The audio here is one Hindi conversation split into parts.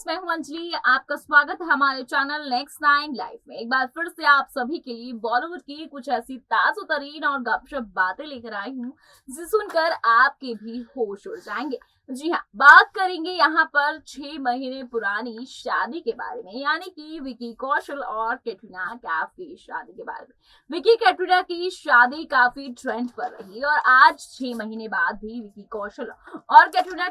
मैं हूं अंजलि। आपका स्वागत है हमारे चैनल नेक्स्ट 9 लाइफ में। एक बार फिर से आप सभी के लिए बॉलीवुड की कुछ ऐसी ताज़ोतरीन और गपशप बातें लेकर आई हूं जिसे सुनकर आपके भी होश उड़ जाएंगे। जी हाँ, बात करेंगे यहाँ पर 6 महीने पुरानी शादी के बारे में, यानी कि विकी कौशल और कैटरीना कैफ की शादी के बारे में। विकी कैटरीना की शादी काफी ट्रेंड पर रही और आज 6 महीने बाद भी विकी कौशल और कैटरीना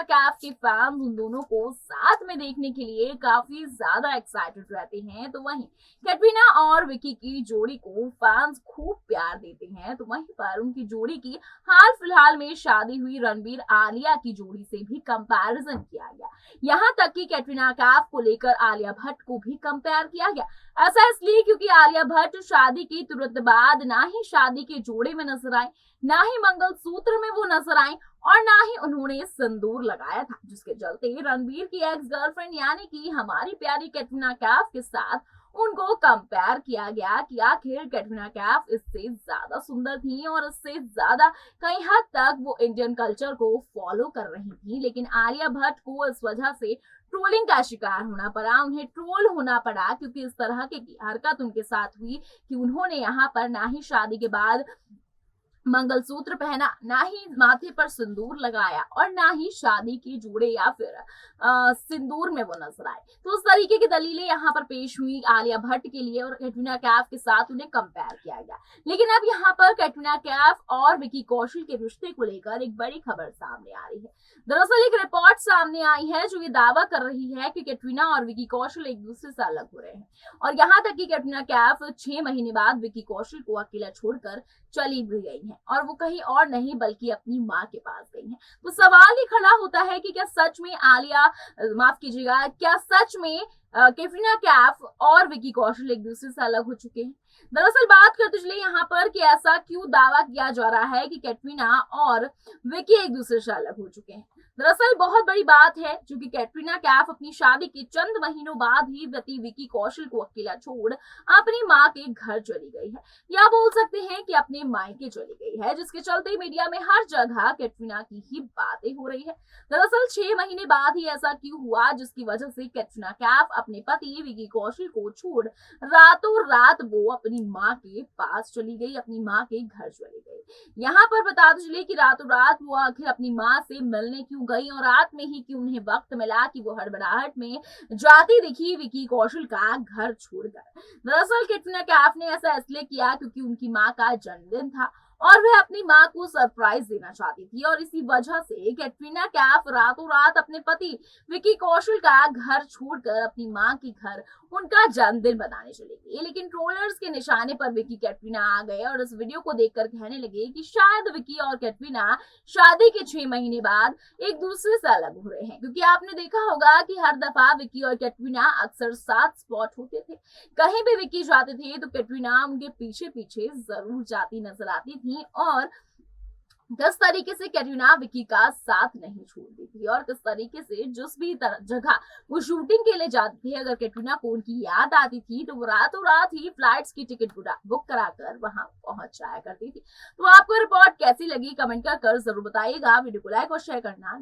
कैफ के फैंस उन दोनों को साथ में देखने के लिए काफी ज्यादा एक्साइटेड रहते हैं। तो वहीं कैटरीना और विकी की जोड़ी को फैंस खूब प्यार देते हैं। तो वहीं पर उनकी जोड़ी की हाल फिलहाल में शादी हुई रणबीर आलिया की जोड़ी से भी कंपैरिजन किया गया। यहाँ तक कि कैटरीना कैफ को लेकर आलिया भट्ट को भी कंपेयर किया गया। ऐसा इसलिए क्योंकि आलिया भट्ट शादी की तुरंत बाद ना ही शादी के जोड़े में नजर आए, ना ही मंगलसूत्र में वो नजर आए और ना ही उन्होंने सिंदूर लगाया था, जिसके चलते रणबीर की एक्स गर्लफ्रेंड यानी कि हमारी प्यारी कैटरीना कैफ के साथ उनको कंपेयर किया गया कि आखिर कैटरीना कैफ इससे ज्यादा सुंदर थी और इससे ज्यादा कई हद तक वो इंडियन कल्चर को फॉलो कर रही थी। लेकिन आलिया भट्ट को इस वजह से ट्रोलिंग का शिकार होना पड़ा, उन्हें ट्रोल होना पड़ा क्योंकि इस तरह की हरकत उनके साथ हुई कि उन्होंने यहाँ पर ना ही शादी के बाद मंगलसूत्र पहना, ना ही माथे पर सिंदूर लगाया और ना ही शादी के जोड़े या फिर सिंदूर में वो नजर आए। तो उस तरीके की दलीलें यहाँ पर पेश हुई आलिया भट्ट के लिए और कैटरीना कैफ के साथ उन्हें कंपेयर किया गया। लेकिन अब यहाँ पर कैटरीना कैफ और विकी कौशल के रिश्ते को लेकर एक बड़ी खबर सामने आ रही है। दरअसल एक रिपोर्ट सामने आई है जो ये दावा कर रही है कि कैटरीना और विकी कौशल एक दूसरे से अलग हो रहे हैं और यहाँ तक कि कैटरीना कैफ 6 महीने बाद विकी कौशल को अकेला छोड़कर चली भी गई है और वो कहीं और नहीं बल्कि अपनी माँ के पास गई है। तो सवाल ही खड़ा होता है कि क्या सच में क्या सच में कैटरीना कैफ और विकी कौशल एक दूसरे से अलग हो चुके हैं। दरअसल बात करते चले यहाँ पर कि ऐसा क्यों दावा किया जा रहा है कि कैटरीना और विकी एक दूसरे से अलग हो चुके हैं। दरअसल बहुत बड़ी बात है क्योंकि कैटरीना कैफ अपनी शादी के चंद महीनों बाद ही पति विकी कौशल को अकेला छोड़ अपनी माँ के घर चली गई है, या बोल सकते हैं कि अपने मायके चली गई है, जिसके चलते मीडिया में हर जगह कैटरीना की ही बातें हो रही है। दरअसल 6 महीने बाद ही ऐसा क्यों हुआ जिसकी वजह से कैटरीना कैफ अपने पति विकी कौशल को छोड़ रातों रात वो अपनी माँ के पास चली गई, अपनी माँ के घर चली गई। यहाँ पर बता चले कि रातों रात वो आखिर अपनी माँ से मिलने क्यों गई और रात में ही क्यों उन्हें वक्त मिला कि वो हड़बड़ाहट में जाती दिखी विकी कौशल का घर छोड़कर। दरअसल कैटरीना कैफ ने ऐसा इसलिए किया क्योंकि उनकी माँ का जन्मदिन था और वह अपनी माँ को सरप्राइज देना चाहती थी और इसी वजह से कैटरीना कैफ रातों रात अपने पति विकी कौशल का घर छोड़कर अपनी माँ के घर उनका जन्मदिन बनाने चले गई। लेकिन ट्रोलर्स के निशाने पर विकी कैटरीना आ गए और इस वीडियो को देखकर कहने लगे कि शायद विकी और कैटरीना शादी के 6 महीने बाद एक दूसरे से अलग हो रहे हैं, क्योंकि आपने देखा होगा कि हर दफा विकी और कैटरीना अक्सर साथ स्पॉट होते थे। कहीं भी विकी जाते थे तो कैटरीना उनके पीछे पीछे जरूर जाती नजर आती थी और किस तरीके से कैटरीना विकी का साथ नहीं छोड़ती थी और किस तरीके से जिस भी जगह वो शूटिंग के लिए जाती थी, अगर कैटरीना को उनकी याद आती थी तो वो रातों रात ही फ्लाइट्स की टिकट बुक कराकर वहां पहुंच जाया करती थी। तो आपको रिपोर्ट कैसी लगी कमेंट कर जरूर बताइएगा। वीडियो को लाइक और शेयर करना